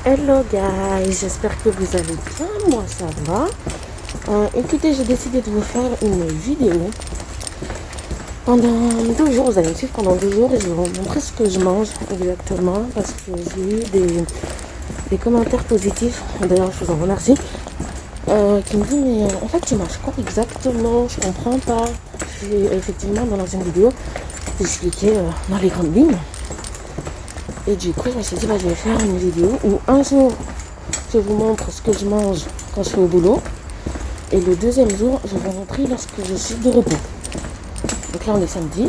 Hello guys, j'espère que vous allez bien, moi ça va. Écoutez, j'ai décidé de vous faire une vidéo pendant 2 jours. Vous allez me suivre pendant 2 jours et je vais vous montrer ce que je mange exactement parce que j'ai eu des commentaires positifs. D'ailleurs, je vous en remercie. Qui me dit mais en fait tu manges quoi exactement, je comprends pas. J'ai effectivement dans l'ancienne vidéo expliqué dans les grandes lignes. Et du coup, je me suis dit, je vais faire une vidéo où un jour, je vous montre ce que je mange quand je suis au boulot. Et le deuxième jour, je vais vous montrer lorsque je suis de repos. Donc là, on est samedi.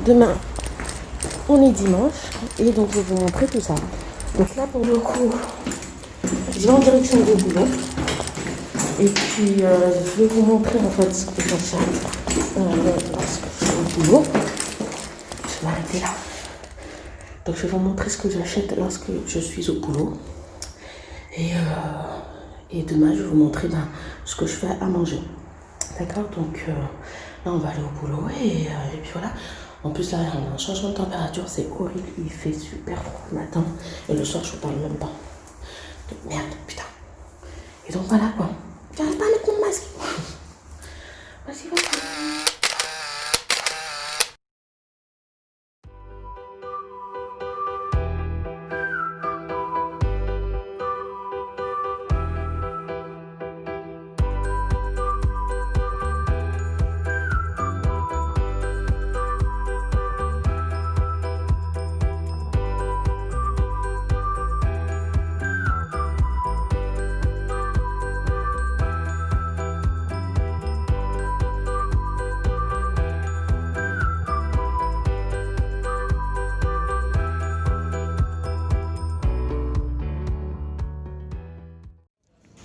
Demain, on est dimanche. Et donc, je vais vous montrer tout ça. Donc là, pour le coup, je vais en direction du boulot. Et puis, je vais vous montrer en fait ce que j'achète lorsque je suis au boulot. Je vais m'arrêter là. Donc je vais vous montrer ce que j'achète lorsque je suis au boulot. Et demain, je vais vous montrer ce que je fais à manger. D'accord. Donc là, on va aller au boulot. Et puis voilà. En plus, là, on a un changement de température. C'est horrible. Il fait super froid le matin. Et le soir, je ne parle même pas. Donc, merde, putain. Et donc voilà quoi. J'arrive pas à mettre mon masque. Vas-y, vas-y.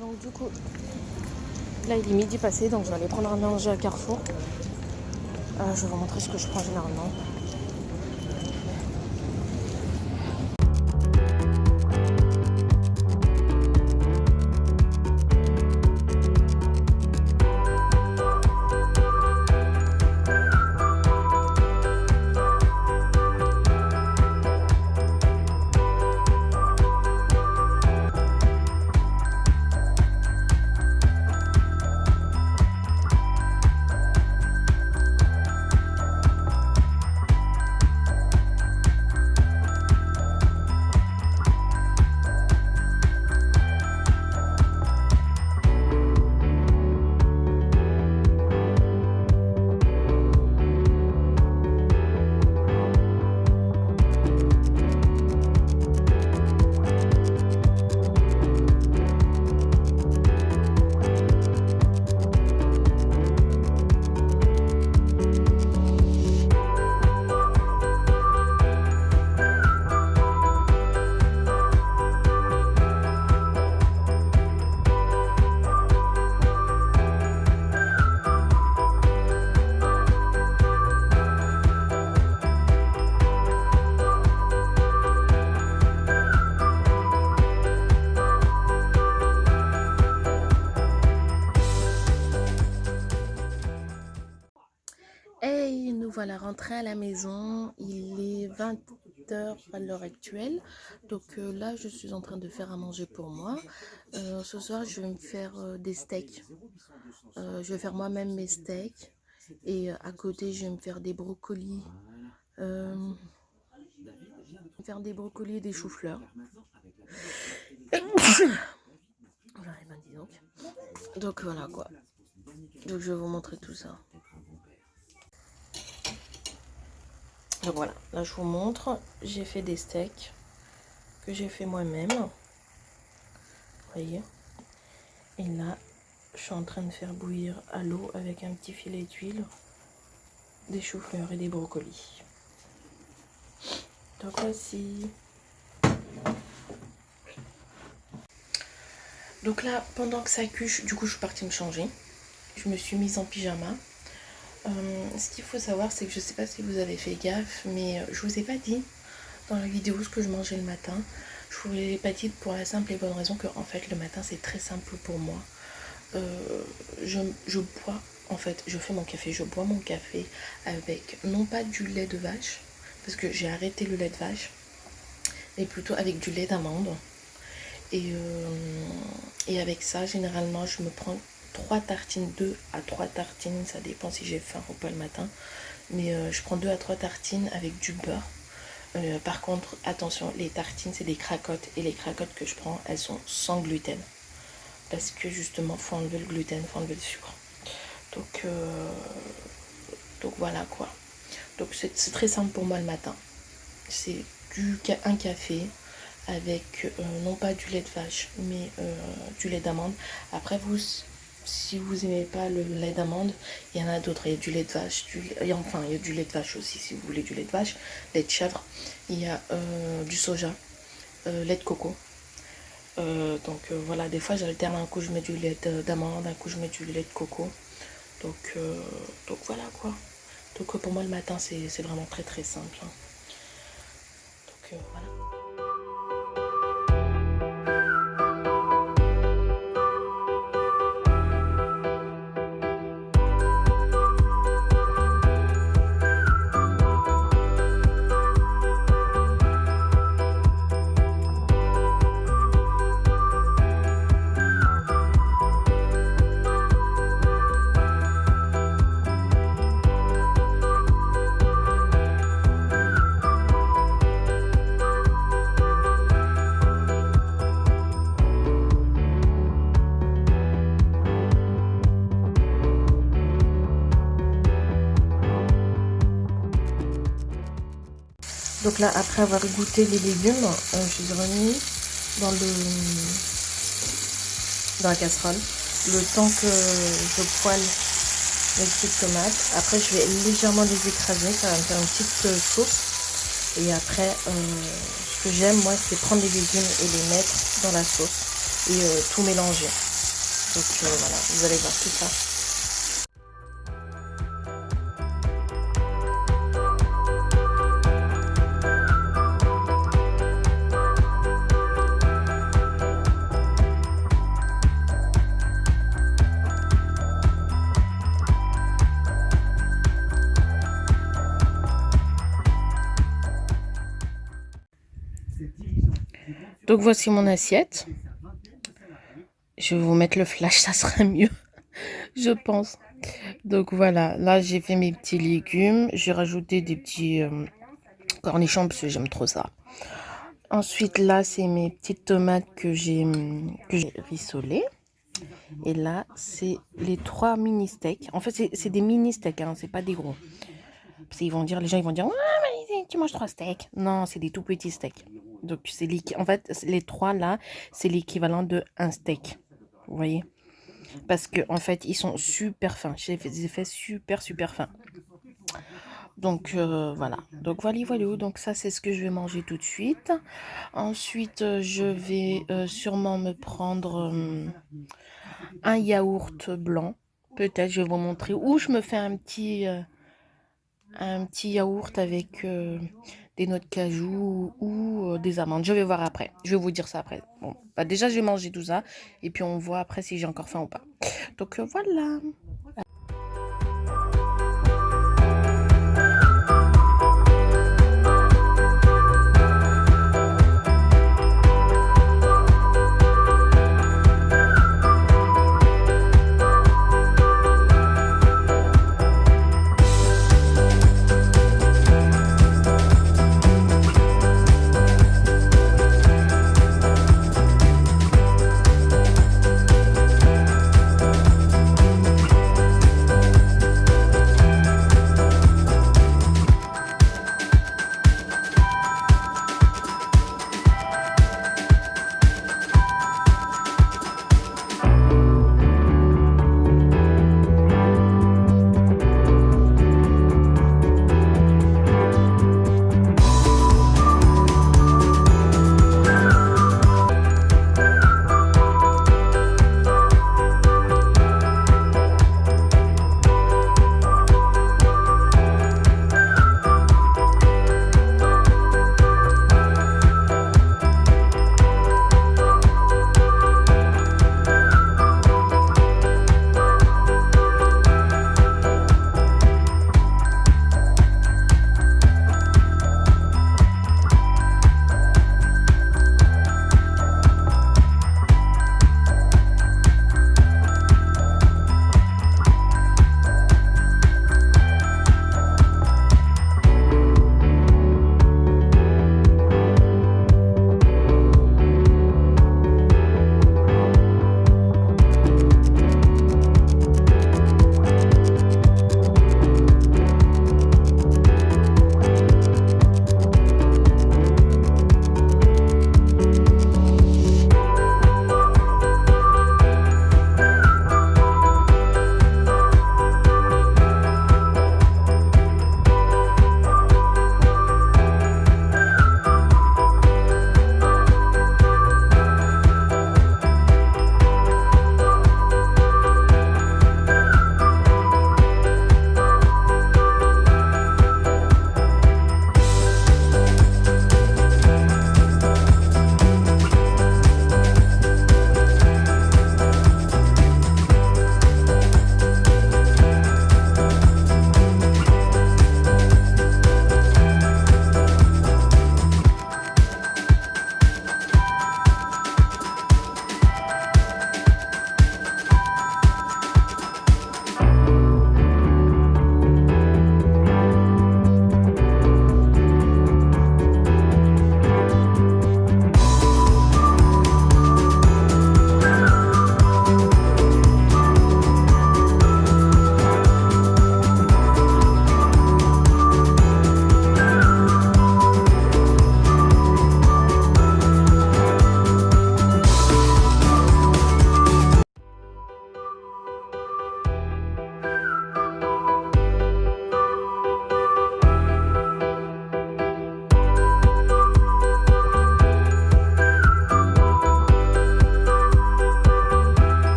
Donc du coup, là il est midi passé, donc je vais aller prendre un manger à Carrefour. Je vais vous montrer ce que je prends généralement. Et nous voilà rentrés à la maison, il est 20h à l'heure actuelle, donc là je suis en train de faire à manger pour moi. Ce soir je vais me faire des steaks, je vais faire moi-même mes steaks et à côté je vais me faire des brocolis, et des choux-fleurs. Donc voilà quoi, donc je vais vous montrer tout ça. Donc voilà, là je vous montre, j'ai fait des steaks que j'ai fait moi-même, vous voyez. Et là, je suis en train de faire bouillir à l'eau avec un petit filet d'huile, des choux-fleurs et des brocolis. Donc voici. Donc là, pendant que ça cuit, du coup je suis partie me changer. Je me suis mise en pyjama. Ce qu'il faut savoir, c'est que je sais pas si vous avez fait gaffe, mais je vous ai pas dit dans la vidéo ce que je mangeais le matin. Je vous l'ai pas dit pour la simple et bonne raison que en fait le matin c'est très simple pour moi. Je bois, en fait, je fais mon café, je bois mon café avec non pas du lait de vache, parce que j'ai arrêté le lait de vache, mais plutôt avec du lait d'amande. Et avec ça, généralement, je me prends 3 tartines, 2 à 3 tartines, ça dépend si j'ai faim ou pas le matin. Mais je prends 2 à 3 tartines avec du beurre. Par contre, attention, les tartines, c'est des cracottes. Et les cracottes que je prends, elles sont sans gluten. Parce que justement, il faut enlever le gluten, il faut enlever le sucre. Donc voilà quoi. Donc c'est très simple pour moi le matin. C'est un café avec non pas du lait de vache, mais du lait d'amande. Après, si vous aimez pas le lait d'amande, il y en a d'autres. Il y a du lait de vache, il y a du lait de vache aussi si vous voulez du lait de vache, lait de chèvre. Il y a du soja, lait de coco. Voilà, des fois j'alterne, un coup je mets du lait d'amande, un coup je mets du lait de coco. Donc voilà quoi. Donc pour moi le matin c'est vraiment très très simple. Donc voilà. Donc là, après avoir goûté les légumes, je les ai remis dans la casserole. Le temps que je poêle mes petites tomates. Après, je vais légèrement les écraser. Ça va me faire une petite sauce. Et après, ce que j'aime, moi, c'est prendre les légumes et les mettre dans la sauce. Et tout mélanger. Donc voilà, vous allez voir tout ça. Donc voici mon assiette. Je vais vous mettre le flash, ça sera mieux, je pense. Donc voilà, là j'ai fait mes petits légumes. J'ai rajouté des petits cornichons parce que j'aime trop ça. Ensuite là c'est mes petites tomates que j'ai rissolées. Et là c'est les 3 mini steaks. En fait c'est des mini steaks, hein, c'est pas des gros. Parce qu'ils vont dire, les gens ils vont dire, ouais, mais tu manges 3 steaks. Non, c'est des tout petits steaks. Donc c'est en fait les 3 là, c'est l'équivalent de un steak. Vous voyez? Parce que en fait ils sont super fins. J'ai fait super fins. Donc voilà. Donc voilà. Donc ça c'est ce que je vais manger tout de suite. Ensuite je vais sûrement me prendre un yaourt blanc. Peut-être je vais vous montrer. Ou je me fais un petit yaourt avec des noix de cajou ou des amandes. Je vais voir après. Je vais vous dire ça après. Bon, bah déjà, je vais manger tout ça. Et puis, on voit après si j'ai encore faim ou pas. Donc, voilà.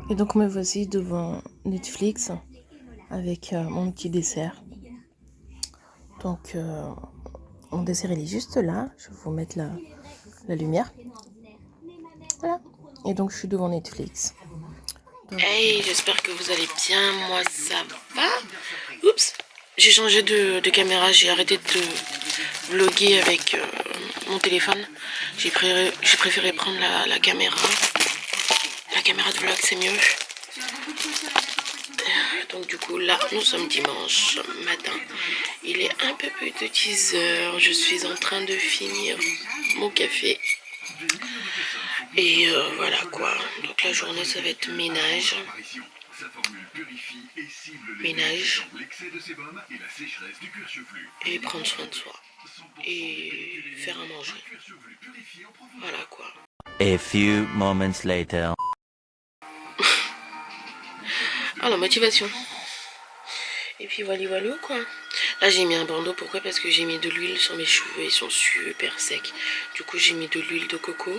Et donc me voici devant Netflix avec mon petit dessert. Donc mon dessert il est juste là. Je vais vous mettre la lumière. Voilà. Et donc je suis devant Netflix. Donc, hey, j'espère que vous allez bien. Moi ça va. Oups, j'ai changé de caméra. J'ai arrêté de vloguer avec mon téléphone. J'ai préféré prendre la caméra. La caméra de vlog c'est mieux. Donc du coup là nous sommes dimanche matin. Il est un peu plus de 10 heures. Je suis en train de finir mon café. Et voilà quoi. Donc la journée ça va être ménage. Ménage. Et prendre soin de soi. Et faire à manger. Voilà quoi. A few moments later. Ah la motivation. Et puis voilà quoi. Là j'ai mis un bandeau, pourquoi? Parce que j'ai mis de l'huile sur mes cheveux, ils sont super secs. Du coup j'ai mis de l'huile de coco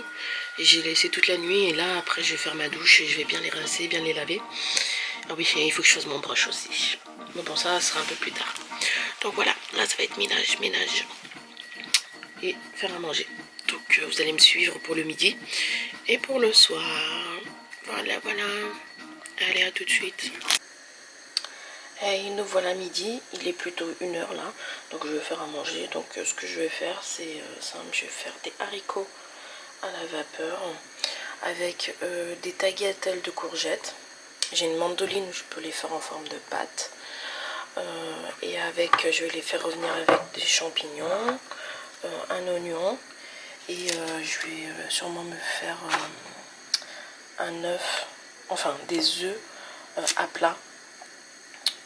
et j'ai laissé toute la nuit. Et là après je vais faire ma douche et je vais bien les rincer, bien les laver. Ah oui, il faut que je fasse mon brush aussi. Mais bon ça sera un peu plus tard. Donc voilà, là ça va être ménage et faire à manger. Donc vous allez me suivre pour le midi et pour le soir. Voilà. Allez, à tout de suite. Hey, nous voilà midi, il est plutôt 1h là, donc je vais faire à manger. Donc ce que je vais faire c'est simple, je vais faire des haricots à la vapeur avec des tagliatelles de courgettes. J'ai une mandoline où je peux les faire en forme de pâte. Et avec, je vais les faire revenir avec des champignons, un oignon et je vais sûrement me faire un œuf, enfin des œufs à plat.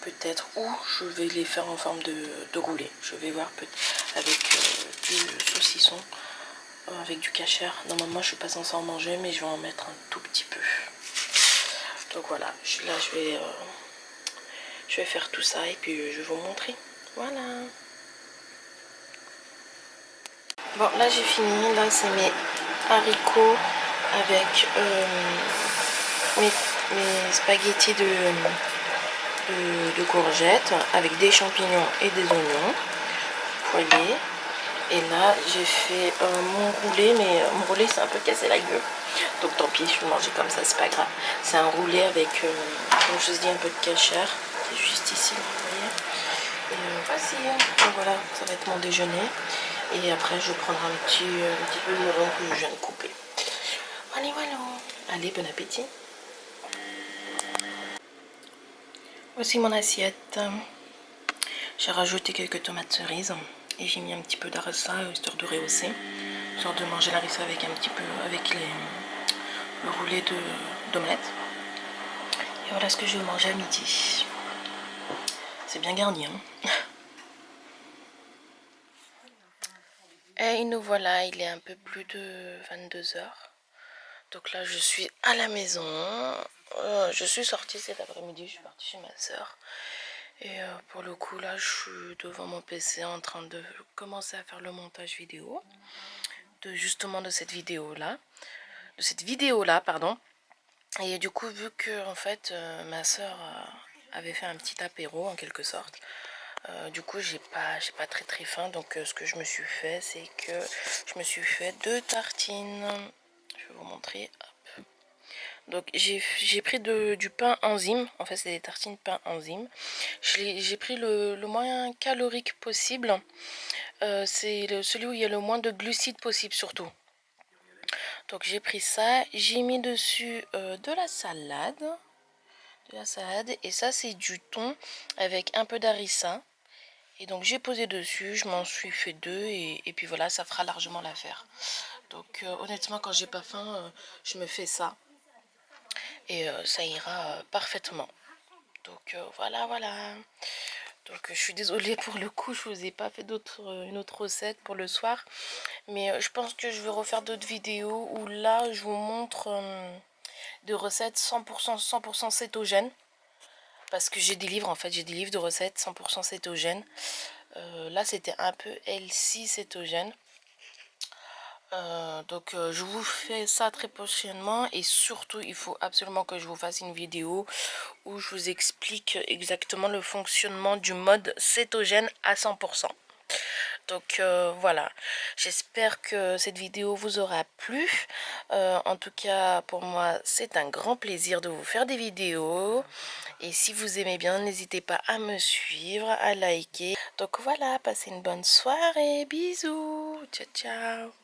Peut-être, ou je vais les faire en forme de roulé. Je vais voir avec du saucisson, avec du kasher. Normalement, je suis pas censée en manger, mais je vais en mettre un tout petit peu. Donc voilà, là je vais faire tout ça et puis je vais vous montrer. Voilà. Bon, là j'ai fini. Là, c'est mes haricots avec mes spaghettis de courgettes avec des champignons et des oignons poêlés. Et là j'ai fait mon roulé, mais mon roulé c'est un peu cassé la gueule, donc tant pis, je vais manger comme ça, c'est pas grave. C'est un roulé avec comme je vous dis un peu de kasher qui est juste ici, vous voyez. Et voici, donc voilà, ça va être mon déjeuner. Et après je vais prendre un petit peu de melon que je viens de couper. Voilà. Allez, bon appétit. Voici mon assiette. J'ai rajouté quelques tomates cerises et j'ai mis un petit peu d'harissa histoire de rehausser, histoire de manger l'harissa avec un petit peu avec le roulé d'omelette. Et voilà ce que je vais manger à midi. C'est bien garni, hein. Et nous voilà, il est un peu plus de 22 heures. Donc là je suis à la maison. Je suis sortie cet après-midi, je suis partie chez ma soeur. Et pour le coup là je suis devant mon PC en train de commencer à faire le montage vidéo de cette vidéo là pardon. Et du coup vu que en fait ma soeur avait fait un petit apéro en quelque sorte, du coup j'ai pas très faim. Donc ce que je me suis fait, c'est que je me suis fait 2 tartines. Je vais vous montrer. Donc j'ai pris du pain enzyme. En fait c'est des tartines pain enzyme. J'ai pris le moins calorique possible. C'est celui où il y a le moins de glucides possible surtout. Donc j'ai pris ça. J'ai mis dessus de la salade. Et ça c'est du thon avec un peu d'harissa. Et donc j'ai posé dessus. Je m'en suis fait 2 et puis voilà, ça fera largement l'affaire. Donc honnêtement quand j'ai pas faim, je me fais ça. Et ça ira parfaitement. Donc voilà. Donc je suis désolée pour le coup, je vous ai pas fait une autre recette pour le soir. Mais je pense que je vais refaire d'autres vidéos où là je vous montre des recettes 100% cétogènes. Parce que j'ai des livres en fait, j'ai des livres de recettes 100% cétogènes. Là c'était un peu healthy cétogène. Je vous fais ça très prochainement et surtout il faut absolument que je vous fasse une vidéo où je vous explique exactement le fonctionnement du mode cétogène à 100%. Voilà, j'espère que cette vidéo vous aura plu. En tout cas, pour moi, c'est un grand plaisir de vous faire des vidéos. Et si vous aimez bien, n'hésitez pas à me suivre, à liker. Donc voilà, passez une bonne soirée. Bisous. Ciao, ciao.